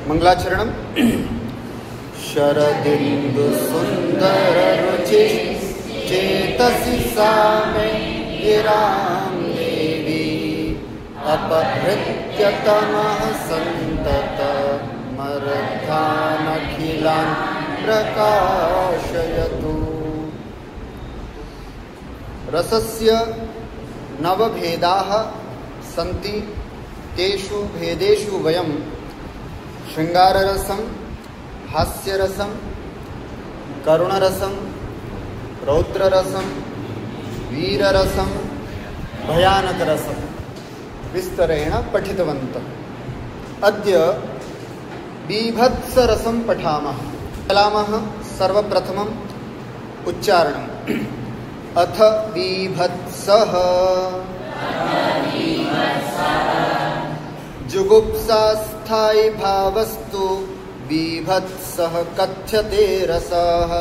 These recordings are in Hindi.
मंगलाचरणम। शरदिंदु सुंदर रुचि चेतसि सा मे गिरां देवी अपहृत्य तमः संतत मर्धानखिलान् प्रकाशयतु। रसस्य नवभेदाः सन्ति, तेषु भेदेषु वयं शृंगाररसं, हास्यरसं, करुणरसं, रौद्ररसं, वीररसं, भयानकरसं विस्तरेण पठितवन्तः। अद्य बीभत्सरसं पठामः। चलामः। सर्वप्रथमम् उच्चारणम्। अथ बीभत्सः जुगुप्सास्थायी भावस्तु बीभत्सः कथ्यते रसः।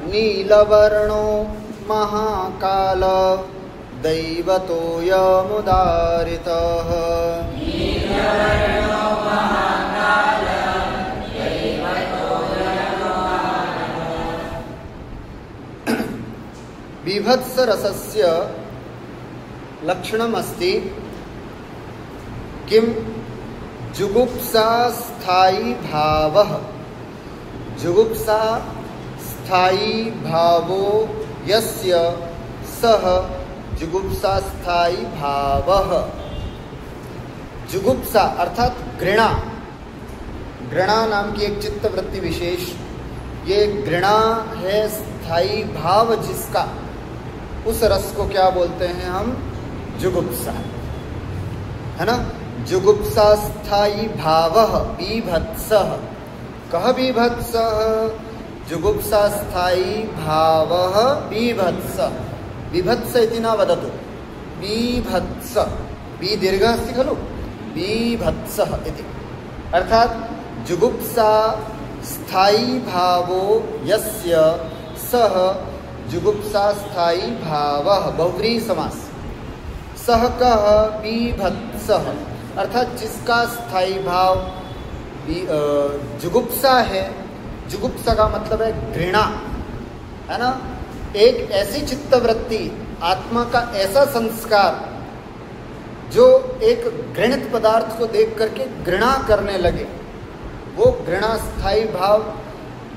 नीलवर्णो महाकाल दैवतोऽयमुदारितः। बीभत्स रसस्य लक्षणम् अस्ति किं जुगुप्सा स्थायी भावः। जुगुप्सा स्थायी भावो यस्य सः जुगुप्सा स्थायी भावः। जुगुप्सा अर्थात घृणा, घृणा नाम की एक चित्तवृत्ति विशेष, ये घृणा है स्थायी भाव जिसका, उस रस को क्या बोलते हैं हम? जुगुप्सा, है ना। जुगुप्सा स्थायी भावः बीभत्सः। कः बीभत्सः? जुगुप्सा स्थायी भावः बीभत्सः। बीभत्स इति न वदतु, बीभत्स, बी दीर्घः अस्ति खलु, बीभत्सः इति। अर्थात जुगुप्सा स्थायी भावो यस्य सः जुगुप्सा स्थायी भावः। बहुव्रीहि समास। सः कः? बीभत्सः, अर्थात जिसका स्थायी भाव जुगुप्सा है। जुगुप्सा का मतलब है घृणा, है ना। एक ऐसी चित्तवृत्ति, आत्मा का ऐसा संस्कार जो एक घृणित पदार्थ को देख करके घृणा करने लगे, वो घृणा स्थायी भाव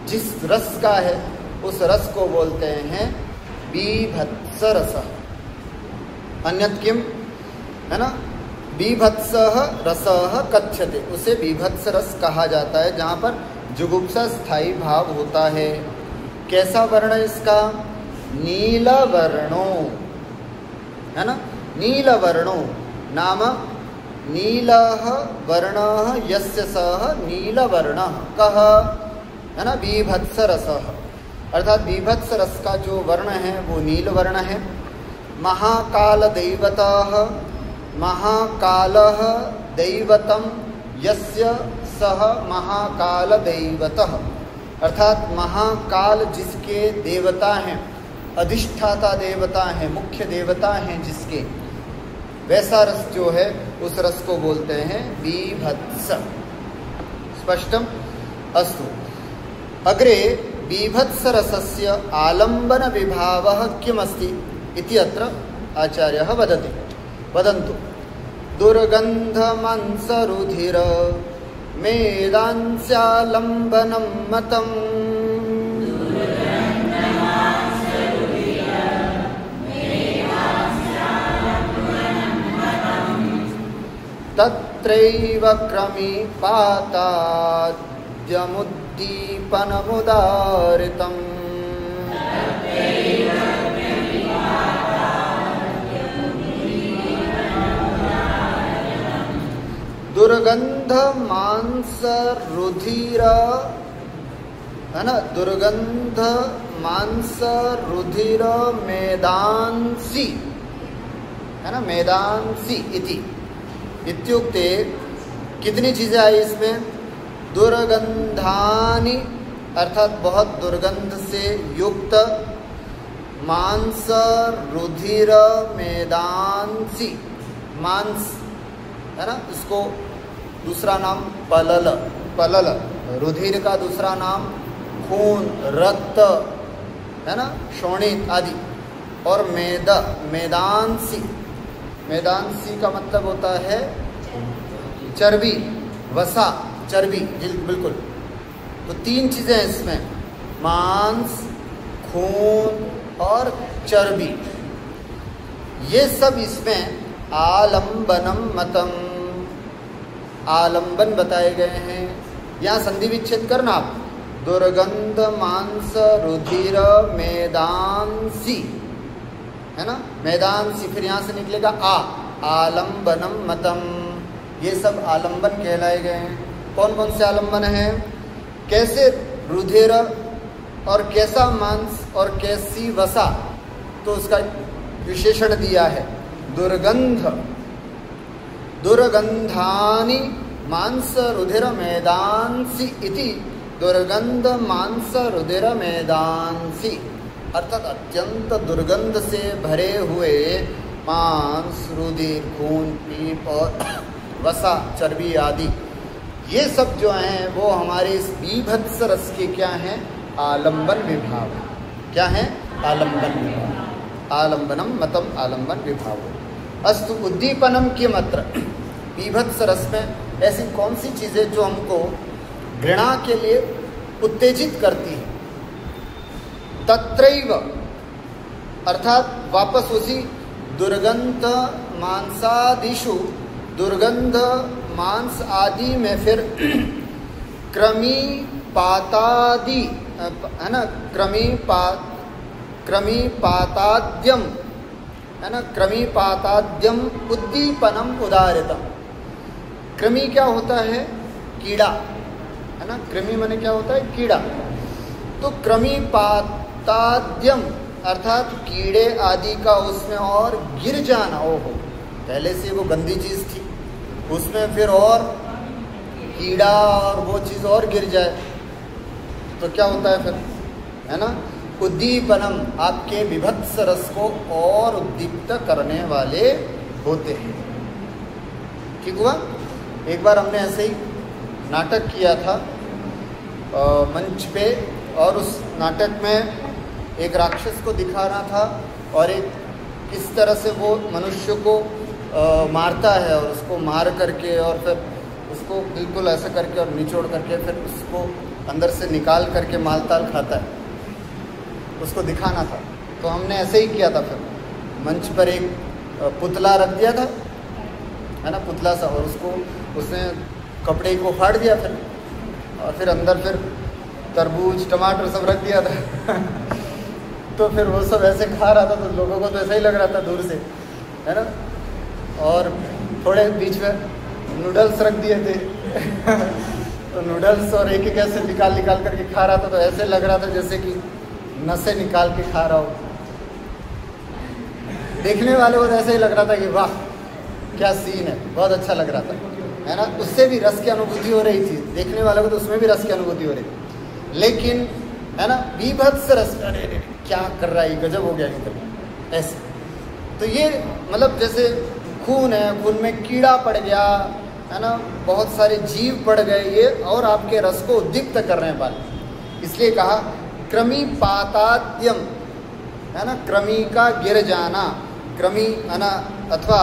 जिस रस का है, उस रस को बोलते हैं बीभत्स रस। अन्यत् किम, है ना। बीभत्सः रसः कथ्यते, उसे बीभत्स रस कहा जाता है जहाँ पर जुगुप्सा स्थायी भाव होता है। कैसा वर्ण है इसका? नीलवर्णो, है ना। नीलवर्णो नाम नीलः वर्णः यस्य सः नीलवर्णः कः, है ना। बीभत्स रसः, अर्थात बीभत्स रस का जो वर्ण है वो नीलवर्ण है। महाकाल दैवतः, महाकालः दैवतं यस्य सः महाकाल दैवतः, अर्थात महाकाल जिसके देवता हैं, अधिष्ठाता देवता हैं, मुख्य देवता हैं जिसके, वैसा रस जो है उस रस को बोलते हैं बीभत्स। स्पष्टम? अस्तु। अग्रे बीभत्स रसस्य आलम्बन विभावः किमस्ति इति अत्र आचार्यः वदति। वदन्तु। दुर्गन्धमांसरुधिर मेदांस्यालम्बनं मतम् तत्रैव क्रमीपाताद्यमुद्दीपनमुदारितम्। दुर्गंध मांस रुधिर, है ना। दुर्गंध मांस रुधिर मेदांसी, है ना। मेदांसी इति इत्युक्ते कितनी चीजें आई इसमें? दुर्गंधानि अर्थात बहुत दुर्गंध से युक्त, मांस रुधिर मेदांसी, मांस है ना, इसको दूसरा नाम पलल, पलल, रुधिर का दूसरा नाम खून, रक्त है ना, शोणित आदि, और मेद, मेदांसी, मेदांसी का मतलब होता है चर्बी, वसा, चर्बी, बिल्कुल। तो तीन चीजें हैं इसमें, मांस, खून और चर्बी, ये सब इसमें आलंबनम मतम, आलंबन बताए गए हैं। यहाँ संधि विच्छेद करना आप, दुर्गंध मांस रुधिर मेदांसी है ना, मेदांसी, फिर यहाँ से निकलेगा आलंबनम मतम, ये सब आलंबन कहलाए गए हैं। कौन कौन से आलंबन हैं, कैसे रुधिर और कैसा मांस और कैसी वसा, तो उसका विशेषण दिया है, दुर्गंध, दुर्गंधानि मांस रुधिर मेदांसी इति, दुर्गंध मांस रुधिर मेदांसी, अर्थात अत्यंत दुर्गंध से भरे हुए मांस, रुधिर, खून, पीप और वसा, चर्बी आदि, ये सब जो हैं वो हमारे इस बीभत्स रस के क्या हैं, आलंबन विभाव। क्या है, आलंबन विभाव, आलंबनम मतम आलंबन विभाव। अस्तु उद्दीपनम किम अत्र, बीभत्स रस में ऐसी कौन सी चीज़ें जो हमको घृणा के लिए उत्तेजित करती है, तत्रैव, अर्थात वापस उसी दुर्गंध मांसादिषु, दुर्गंध मांस आदि में फिर क्रमी पातादि है ना, क्रमी पाताद्यम है ना, क्रमी पाताद्यम उद्दीपनम उदारितम। कृमि क्या होता है, कीड़ा है ना, कृमि माने क्या होता है, कीड़ा। तो क्रमी पाताद्यम अर्थात कीड़े आदि का उसमें और गिर जाना, ओहो, पहले से वो गंदी चीज़ थी, उसमें फिर और कीड़ा और वो चीज़ और गिर जाए तो क्या होता है फिर, है ना, उद्दीपनम, आपके विभत्स रस को और उद्दीप्त करने वाले होते हैं। ठीक हुआ। एक बार हमने ऐसे ही नाटक किया था मंच पे, और उस नाटक में एक राक्षस को दिखाना था और एक किस तरह से वो मनुष्य को मारता है, और उसको मार करके और फिर उसको बिल्कुल ऐसा करके और निचोड़ करके फिर उसको अंदर से निकाल करके मालताल खाता है, उसको दिखाना था। तो हमने ऐसे ही किया था, फिर मंच पर एक पुतला रख दिया था, है ना, पुतला सा, और उसको उसने कपड़े को फाड़ दिया फिर, और फिर अंदर फिर तरबूज टमाटर सब रख दिया था तो फिर वो सब ऐसे खा रहा था, तो लोगों को तो ऐसा ही लग रहा था दूर से, है ना, और थोड़े बीच में नूडल्स रख दिए थे तो नूडल्स और एक एक ऐसे निकाल करके खा रहा था, तो ऐसे लग रहा था जैसे कि नसें निकाल के खा रहा हो। देखने वाले को तो ऐसे ही लग रहा था कि वाह क्या सीन है, बहुत अच्छा लग रहा था, है ना, उससे भी रस की अनुभूति हो रही थी, देखने वाले को तो उसमें भी रस की अनुभूति हो रही थी, लेकिन है ना, बीभत्स रस, अरे क्या कर रहा है, गजब हो गया इधर ऐसे। तो ये मतलब जैसे खून है, खून में कीड़ा पड़ गया, है ना, बहुत सारे जीव पड़ गए, ये और आपके रस को उद्दीप्त करने वाले, इसलिए कहा क्रमी पाताद्यम, है ना, क्रमी का गिर जाना, क्रमी है ना, अथवा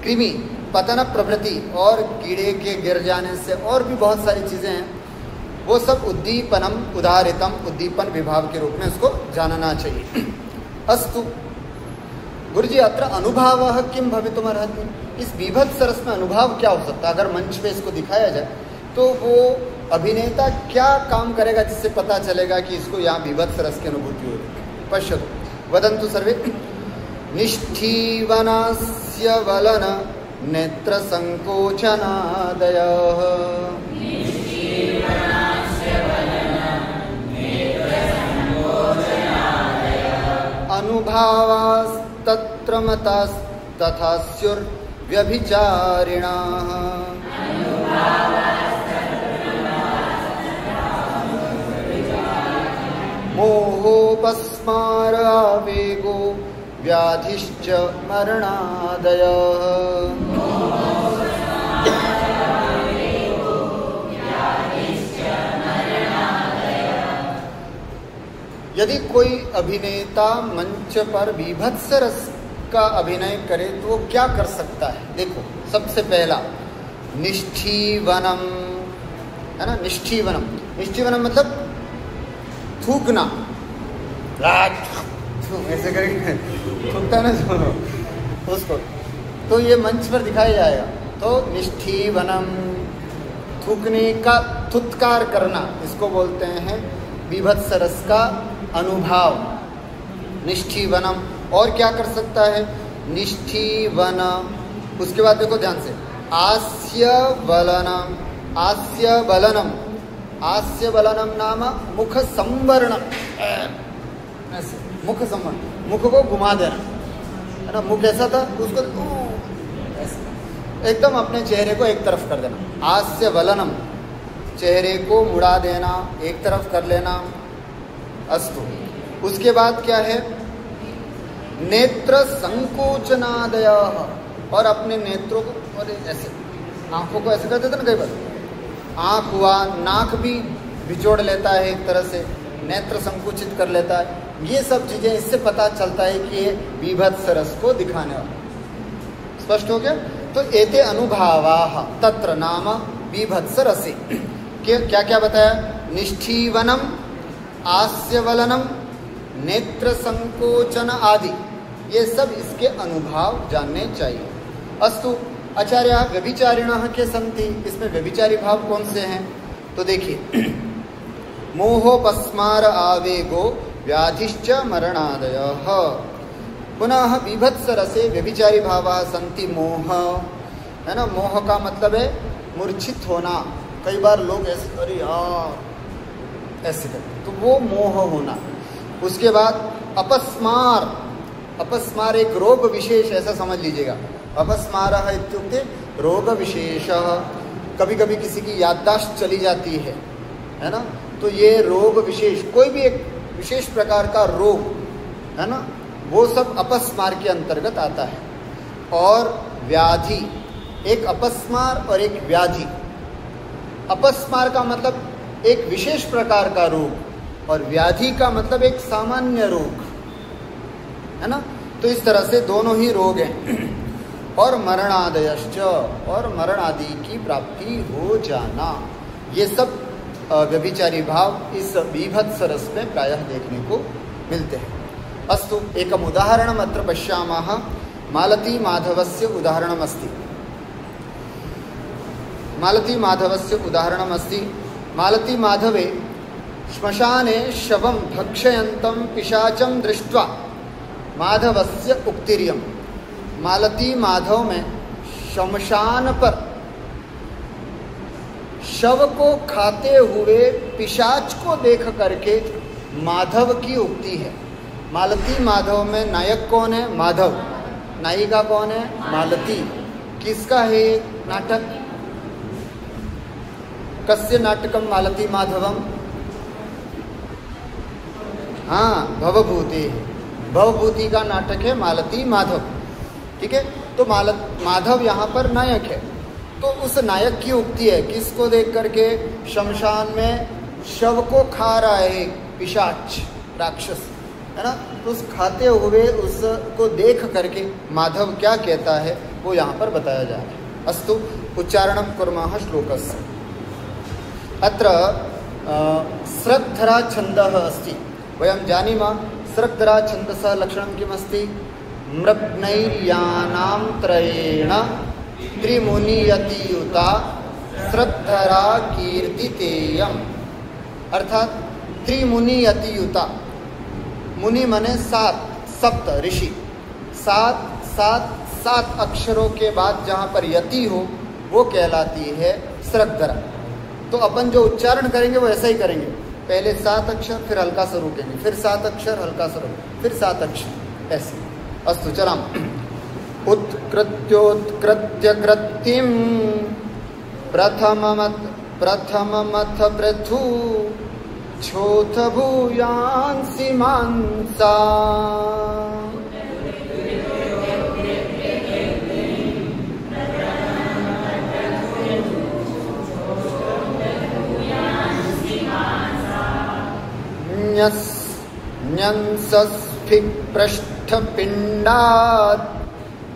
कृमि पतन प्रवृत्ति, और कीड़े के गिर जाने से और भी बहुत सारी चीज़ें हैं, वो सब उद्दीपनम उदारितम, उद्दीपन विभाव के रूप में उसको जानना चाहिए। अस्तु गुरुजी, अत्र अनुभावः किं भवितुमर्हति, इस बीभत्स रस में अनुभव क्या हो सकता है, अगर मंच पे इसको दिखाया जाए तो वो अभिनेता क्या काम करेगा जिससे पता चलेगा कि इसको यहाँ बीभत्स रस की अनुभूति हो रही है। पश्यतु वदन्तु सर्वे, निष्ठीवनस्य वलन नेत्र संकोचनादयः, अनुभावास्तत्र मतास्तथा स्युर्व्यभिचारिणाः, मोहोपस्मार आवेगो व्याधिश्च मरणादयः। यदि कोई अभिनेता मंच पर बीभत्स रस का अभिनय करे तो वो क्या कर सकता है? देखो, सबसे पहला निष्ठीवनम, है ना? निष्ठीवनम, निष्ठीवनम मतलब थूकना, ऐसे करके थूकता ना जो उसको, तो ये मंच पर दिखाया जाएगा। तो निष्ठीवनम, थूकने का, थुत्कार करना, इसको बोलते हैं बीभत्स रस का अनुभव, निष्ठीवनम। और क्या कर सकता है? निष्ठीवन, उसके बाद देखो ध्यान से, आस्यवलनम, आस्यवलनम, आस्यवलनम नाम मुख संवरणम, ऐसे मुख संवरण, मुख को घुमा देना, है ना? मुख ऐसा था उसको ऐसे एकदम अपने चेहरे को एक तरफ कर देना, आस्यवलनम, चेहरे को मुड़ा देना, एक तरफ कर लेना, अस्तु। उसके बाद क्या है? नेत्र संकोचनादय, और अपने नेत्रों को, और ऐसे आंखों को ऐसे कर देते ना कई बार, आंख हुआ, नाक भी बिचोड़ लेता है एक तरह से, नेत्र संकुचित कर लेता है। ये सब चीजें, इससे पता चलता है कि ये बीभत्स रस को दिखाने वाला। स्पष्ट हो गया? तो एते अनुभावाः तत्र नाम बीभत्स रसे। क्या क्या बताया? निष्ठीवनम, आस्यवलनम, नेत्र संकोचन आदि, ये सब इसके अनुभाव जानने चाहिए। अस्तु आचार्य व्यभिचारिणः के सन्ति, इसमें व्यभिचारी भाव कौन से हैं? तो देखिए, मोहोपस्मार आवेगो व्याधिश्च मरणादयः। पुनः बीभत्स रसे व्यभिचारी भावाः सन्ति। मोह, है ना? मोह का मतलब है मूर्छित होना। कई बार लोग ऐसे, अरे यार, ऐसे करते, तो वो मोह होना। उसके बाद अपस्मार, अपस्मार एक रोग विशेष, ऐसा समझ लीजिएगा। अपस्मारः इत्युक्ते रोग विशेषः, कभी कभी किसी की याददाश्त चली जाती है ना? तो ये रोग विशेष, कोई भी एक विशेष प्रकार का रोग, है ना, वो सब अपस्मार के अंतर्गत आता है। और व्याधि, एक अपस्मार और एक व्याधि। अपस्मार का मतलब एक विशेष प्रकार का रोग, और व्याधि का मतलब एक सामान्य रोग, है ना? तो इस तरह से दोनों ही रोग हैं। और मरणादयश्च, और मरण आदि की प्राप्ति हो जाना, ये सब व्यभिचारी भाव इस बीभत्स रस में प्रायः देखने को मिलते हैं। अस्तु एकम उदाहरणम् अत्र पश्यामः। मालती माधवस्य उदाहरणमस्ति। मालती माधवस्य उदाहरणमस्ति। मालती माधवे श्मशाने शवं भक्षयन्तं पिशाचं दृष्ट्वा माधवस्य उक्तिर्यम्। मालती माधव में शमशान पर शव को खाते हुए पिशाच को देख करके माधव की उक्ति है। मालती माधव में नायक कौन है? माधव। नायिका कौन है? मालती। किसका है नाटक? कस्य नाटकम मालती माधवम? हाँ, भवभूति। भवभूति का नाटक है मालती माधव। ठीक है, तो माधव यहाँ पर नायक है। तो उस नायक की उक्ति है, किसको देख करके? शमशान में शव को खा रहा है पिशाच, राक्षस, है ना? तो उस खाते हुए उसको देख करके माधव क्या कहता है वो यहाँ पर बताया जा रहा है। अस्तु उच्चारणं कुर्मः श्लोकस्य। अत्र स्रग्धरा छन्दः अस्ति। वयं जानीमः स्रग्धरा छन्दसः लक्षणं किमस्ति? मृग्नैर्यानां त्रयेण त्रिमुनियतियुता स्रग्धरा कीर्तितेयम्। अर्थात त्रिमुनियतियुता, मुनि मने सात, सप्त ऋषि, सात अक्षरों के बाद जहाँ पर यति हो वो कहलाती है स्रग्धरा। तो अपन जो उच्चारण करेंगे वो ऐसा ही करेंगे, पहले 7 अक्षर, फिर हल्का सा रुकेंगे, फिर 7 अक्षर, हल्का सा रुकेंगे, फिर 7 अक्षर, ऐसे। अस्तु चलाम। उत्कृत्योत्कृत्य कृत्तिम प्रथममथ पृथु क्षोथ भूयांसि मांसा न्यंसस्फिक्पृष्ठपिण्डात्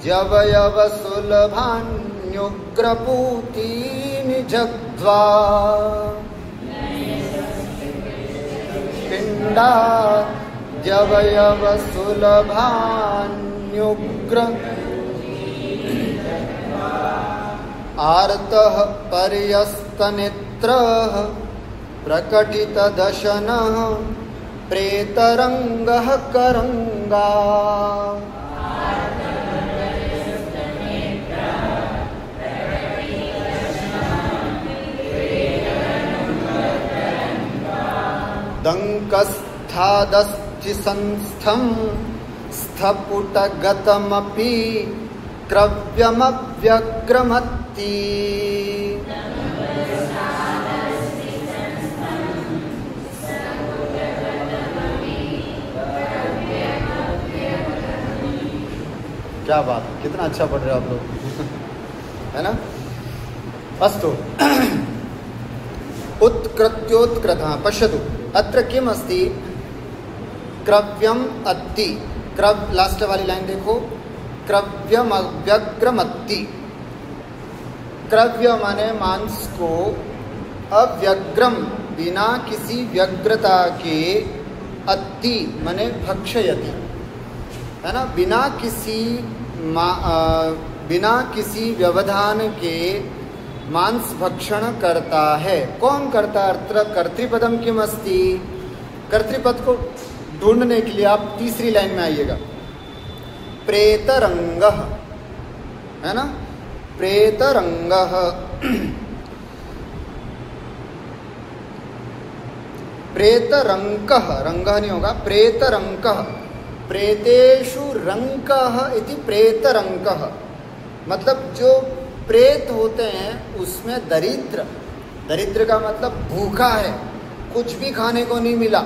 जवयवसुलभान्युग्रपूतीनि जग्ध्वा पिण्डात् जवयवसुलभान्युग्र आर्तः पर्यस्तनेत्रः प्रकटितदशनः प्रेतरंगः करंगा। दंकस्थादस्थि संस्थं स्थपुटगतमपि क्रव्यमव्यग्रमत्ति। क्या बात, कितना अच्छा पढ़ रहे हो आप लोग, है ना। अस्तु उत्कृत्योत्कृत पश्यतु अत्र किम अस्ति क्रव्यम अत्ति। क्रव लास्ट वाली लाइन देखो, क्रव्यम अव्यग्रमत्ति। क्रव्य माने मांस को, अव्यग्रम बिना किसी व्यग्रता के, अत्ति माने भक्षयति, है ना, बिना किसी व्यवधान के मांस भक्षण करता है। कौन करता है? अत्र कर्तृपदम किम अस्ति। कर्तृपद को ढूंढने के लिए आप तीसरी लाइन में आइएगा। प्रेतरंगः, है ना, प्रेतरंगः। प्रेतरंकः, रंगः नहीं होगा, प्रेतरंकः। प्रेतेषु रंकः इति प्रेतरंकः। मतलब जो प्रेत होते हैं उसमें दरिद्र, दरिद्र का मतलब भूखा है, कुछ भी खाने को नहीं मिला,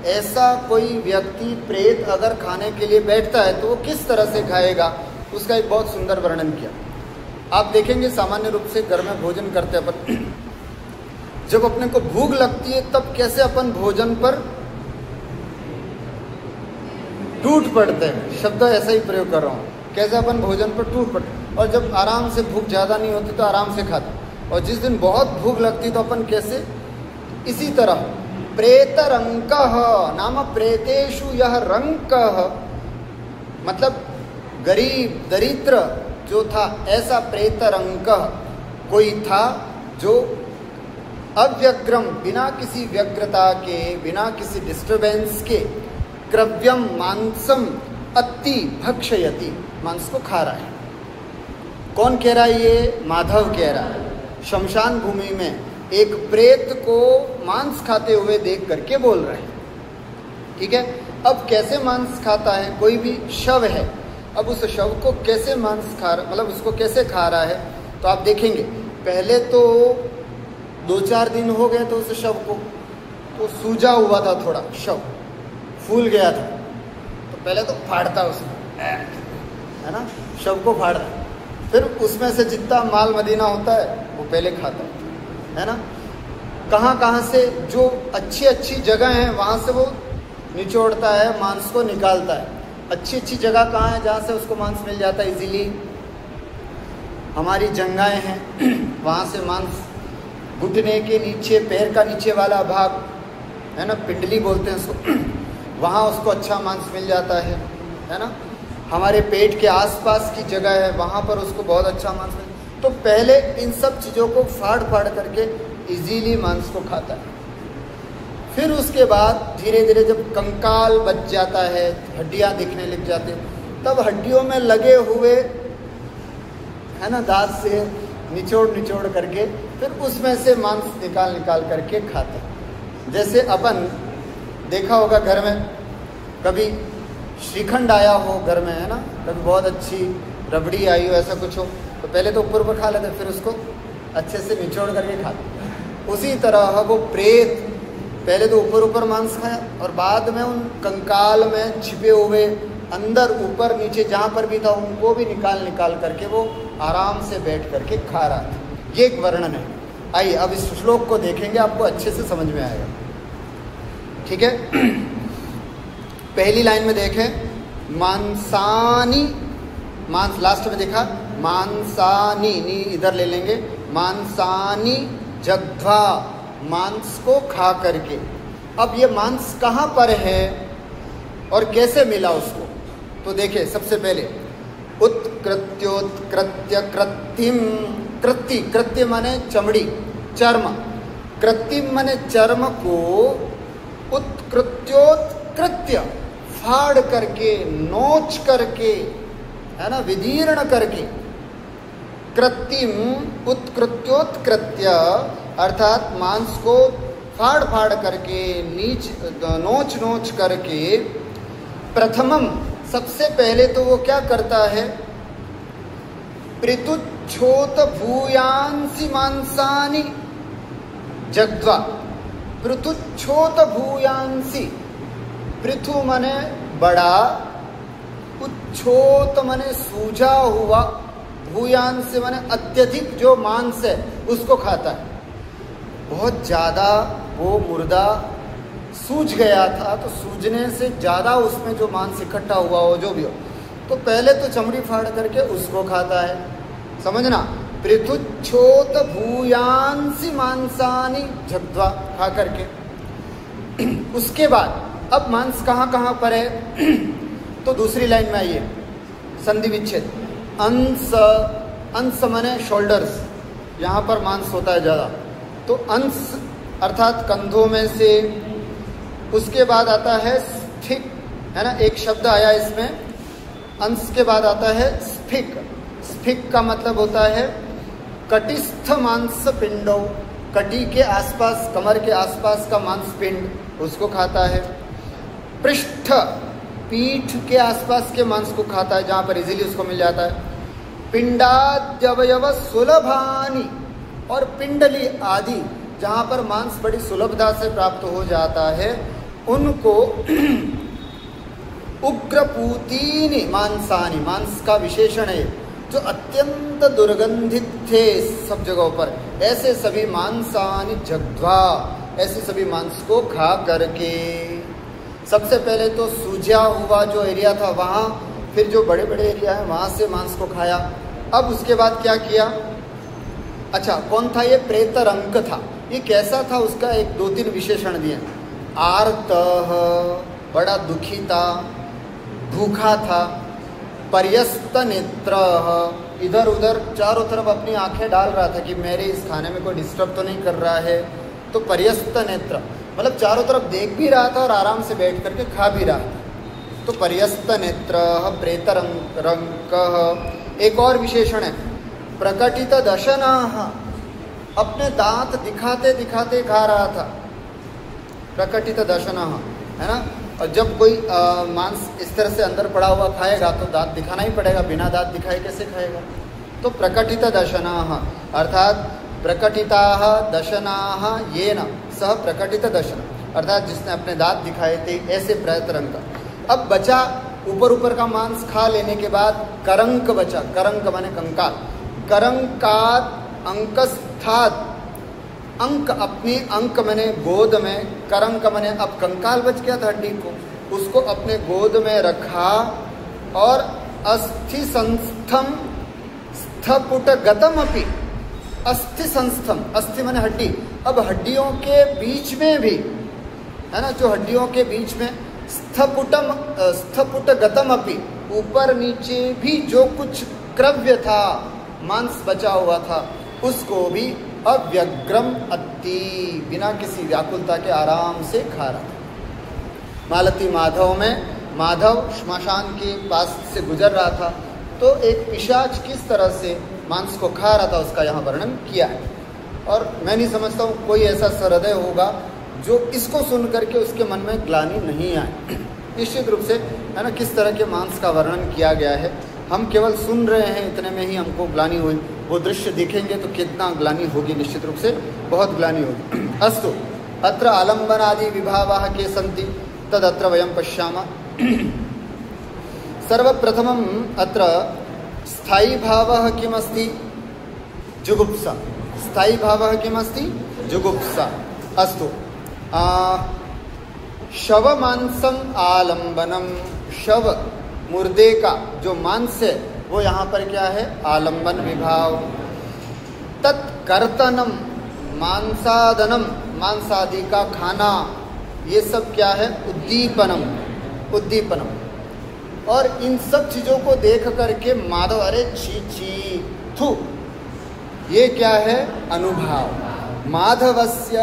ऐसा कोई व्यक्ति प्रेत अगर खाने के लिए बैठता है तो वो किस तरह से खाएगा, उसका एक बहुत सुंदर वर्णन किया। आप देखेंगे सामान्य रूप से घर में भोजन करते अपन, जब अपने को भूख लगती है तब कैसे अपन भोजन पर टूट पड़ते हैं। शब्द ऐसा ही प्रयोग कर रहा हूँ, कैसे अपन भोजन पर टूट पड़ते, और जब आराम से भूख ज़्यादा नहीं होती तो आराम से खाते, और जिस दिन बहुत भूख लगती तो अपन कैसे, इसी तरह प्रेतरंकः नाम प्रेतेषु यह रंकः, मतलब गरीब दरिद्र जो था, ऐसा प्रेतरंकः कोई था जो अव्यग्रम बिना किसी व्यग्रता के, बिना किसी डिस्टर्बेंस के, क्रव्यम मांसम अत्ति भक्षयति, मांस को खा रहा है। कौन कह रहा है? ये माधव कह रहा है। शमशान भूमि में एक प्रेत को मांस खाते हुए देख करके बोल रहे हैं, ठीक है। अब कैसे मांस खाता है? कोई भी शव है, अब उस शव को कैसे मांस खा रहा, मतलब उसको कैसे खा रहा है, तो आप देखेंगे पहले तो 2-4 दिन हो गए तो उस शव को तो सूजा हुआ था, थोड़ा शव फूल गया था, तो पहले तो फाड़ता उसमें, है ना, शव को फाड़ता, फिर उसमें से जितना माल मदीना होता है वो पहले खाता है ना। कहाँ कहाँ से जो अच्छी अच्छी जगह हैं वहाँ से वो निचोड़ता है, मांस को निकालता है। अच्छी अच्छी जगह कहाँ है जहाँ से उसको मांस मिल जाता है इजीली? हमारी जंघाएं हैं, वहाँ से मांस, घुटने के नीचे, पैर का नीचे वाला भाग है ना, पिंडली बोलते हैं उसको, वहाँ उसको अच्छा मांस मिल जाता है ना। हमारे पेट के आसपास की जगह है वहाँ पर उसको बहुत अच्छा मांस मिल, तो पहले इन सब चीज़ों को फाड़ फाड़ करके इजीली मांस को खाता है। फिर उसके बाद धीरे धीरे जब कंकाल बच जाता है, हड्डियाँ दिखने लग जाती हैं, तब हड्डियों में लगे हुए, है ना, दांत से निचोड़ निचोड़ करके फिर उसमें से मांस निकाल निकाल करके खाता है। जैसे अपन देखा होगा घर में कभी श्रीखंड आया हो घर में, है ना, कभी बहुत अच्छी रबड़ी आई हो, ऐसा कुछ हो, तो पहले तो ऊपर ऊपर खा लेते, फिर उसको अच्छे से निचोड़ करके खाते। उसी तरह वो प्रेत पहले तो ऊपर ऊपर मांस खाया और बाद में उन कंकाल में छिपे हुए अंदर ऊपर नीचे जहाँ पर भी था उनको भी निकाल करके वो आराम से बैठ करके खा रहा था। ये एक वर्णन है। आइए अब इस श्लोक को देखेंगे, आपको अच्छे से समझ में आएगा। ठीक है, पहली लाइन में देखें, मांसानी, मांस लास्ट में देखा, मांसानी, नी इधर ले लेंगे, मांसानी जग्ध्वा, मांस को खा करके। अब ये मांस कहाँ पर है और कैसे मिला उसको, तो देखिए सबसे पहले उत्कृत्योत्कृत्य कृत्तिम, कृत्ति, कृत्य माने चमड़ी, चर्म, कृत्तिम माने चर्म को उत्कृत्योत्कृत्य फाड़ करके, नोच करके, है ना, विदीर्ण करके, कृत्तिम उत्कृत्योत्कृत्य अर्थात मांस को फाड़ फाड़ करके, नोच नोच करके, प्रथमम सबसे पहले तो वो क्या करता है, पृथुच्छोत भूयांसी मांसानि जग्ध्वा, पृथुच्छोत भूयांसी, पृथु मने बड़ा, उच्छोत मने सूजा हुआ, भूयांस मने अत्यधिक जो मांस है उसको खाता है। बहुत ज़्यादा वो मुर्दा सूज गया था, तो सूजने से ज़्यादा उसमें जो मांस इकट्ठा हुआ हो, जो भी हो, तो पहले तो चमड़ी फाड़ करके उसको खाता है, समझना, पृथुच्छोत भूयांसी मांसानि जग्ध्वा, खा करके। उसके बाद अब मांस कहाँ कहाँ पर है, तो दूसरी लाइन में आइए, संधि विच्छेद, अंश, अंश माने शोल्डर्स, यहाँ पर मांस होता है ज़्यादा, तो अंश अर्थात कंधों में से। उसके बाद आता है स्फिक, है ना, एक शब्द आया इसमें, अंश के बाद आता है स्फिक, स्फिक का मतलब होता है कटिस्थ मांस पिंडो, कटी के आसपास, कमर के आसपास का मांस पिंड, उसको खाता है। पृष्ठ, पीठ के आसपास के मांस को खाता है, जहाँ पर इजीली उसको मिल जाता है। पिंडाद्यवयव सुलभानी, और पिंडली आदि, जहाँ पर मांस बड़ी सुलभता से प्राप्त हो जाता है, उनको उग्रपूतीनि मांसानि, मांस का विशेषण है, जो अत्यंत दुर्गंधित थे सब जगहों पर, ऐसे सभी मांसानि जग्ध्वा, ऐसे सभी मांस को खा करके। सबसे पहले तो सूजा हुआ जो एरिया था वहाँ, फिर जो बड़े बड़े एरिया है वहाँ से मांस को खाया। अब उसके बाद क्या किया, अच्छा कौन था ये, प्रेतरंक था, ये कैसा था, उसका एक दो तीन विशेषण दिए। आर्तः, बड़ा दुखी था, भूखा था। पर्यस्त नेत्र, इधर उधर चारों तरफ अपनी आंखें डाल रहा था कि मेरे इस खाने में कोई डिस्टर्ब तो नहीं कर रहा है, तो पर्यस्त नेत्र मतलब चारों तरफ देख भी रहा था और आराम से बैठ करके खा भी रहा था, तो पर्यस्त नेत्र प्रेतरंक। एक और विशेषण है, प्रकटित दशनाः, अपने दांत दिखाते दिखाते खा रहा था, प्रकटित दशनाः, है ना। और जब कोई मांस इस तरह से अंदर पड़ा हुआ खाएगा तो दांत दिखाना ही पड़ेगा, बिना दांत दिखाए कैसे खाएगा। तो प्रकटित दशनाः अर्थात प्रकटिताः दशनाः येन सह प्रकटित दशन, अर्थात जिसने अपने दांत दिखाए थे, ऐसे प्रेतरंक। अब बचा ऊपर ऊपर का मांस खा लेने के बाद करंक बचा, करंक माने कंकाल, करंकात अंकस्थात, अंक अपनी, अंक मैंने गोद में, करंक मैंने अब कंकाल बच गया था हड्डी को, उसको अपने गोद में रखा और अस्थि संस्थम स्थपुट गतम अपि, अस्थि संस्थम, अस्थि मैंने हड्डी, अब हड्डियों के बीच में भी, है ना, जो हड्डियों के बीच में स्थपुटम स्थपुट गतम अपि, ऊपर नीचे भी जो कुछ क्रव्य था, मांस बचा हुआ था, उसको भी अव्यग्रम अति, बिना किसी व्याकुलता के आराम से खा रहा था। मालती माधव में, माधव श्मशान के पास से गुजर रहा था, तो एक पिशाच किस तरह से मांस को खा रहा था उसका यहाँ वर्णन किया है। और मैं नहीं समझता हूँ कोई ऐसा सहृदय होगा जो इसको सुन करके उसके मन में ग्लानि नहीं आए। निश्चित रूप से, है ना, किस तरह के मांस का वर्णन किया गया है, हम केवल सुन रहे हैं, इतने में ही हमको ग्लानि हुई। वो दृश्य देखेंगे तो कितना ग्लानि होगी, निश्चित रूप से बहुत ग्लानि होगी। अस्तु, अत्र आलम्बनादि विभावाः के सन्ति तदत्र वयं पश्यामः। सर्वप्रथमम् अत्र स्थायी भावः किमस्ति? जुगुप्सा। स्थायी भावः किमस्ति? जुगुप्सा। अस्तु, शवमांसम आलम्बनम। शव मुर्दे का जो मांस है वो यहाँ पर क्या है? आलम्बन विभाव। तत्कर्तनम मांसादनम, मांसादि का खाना, ये सब क्या है? उद्दीपनम। उद्दीपनम। और इन सब चीजों को देख करके माधव, अरे छी छी थू, ये क्या है? अनुभाव। माधवस्य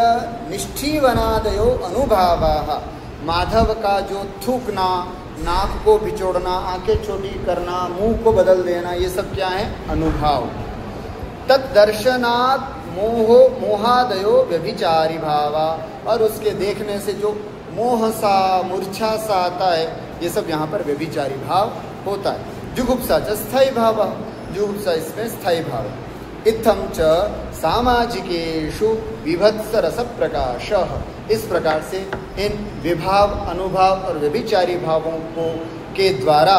निष्ठीवनादयो अनुभावाः। माधव का जो थूकना, नाक को बिचोड़ना, आंखें छोटी करना, मुंह को बदल देना, ये सब क्या है? अनुभाव। तद्दर्शनात् मोहो मोहादयो व्यभिचारी भावा। और उसके देखने से जो मोह सा, मूर्छा सा आता है, ये सब यहाँ पर व्यभिचारी भाव होता है। जुगुप्सा च स्थायी भाव। जुगुप्सा इसमें स्थायी भाव। इत्थं च सामाजिकेषु विभत्स रस प्रकाशः। इस प्रकार से इन विभाव, अनुभाव और व्यभिचारी भावों को के द्वारा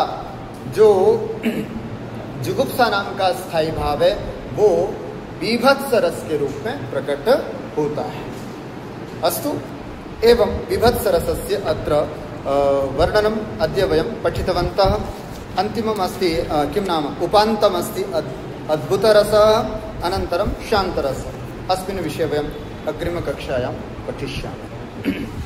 जो जुगुप्सा नाम का स्थायी भाव है वो विभत्स रस के रूप में प्रकट होता है। अस्तु, एवं विभत्स रसस्य अत्र वर्णनम् अद्य वयं पठितवन्तः। अन्तिमम् अस्ति किं नाम? उपान्तम् अस्ति अद्भुतरसः अनन्तरं शान्तरसः। अस्मिन् विषये वयम् अग्रिमकक्षायां पठिष्यामः।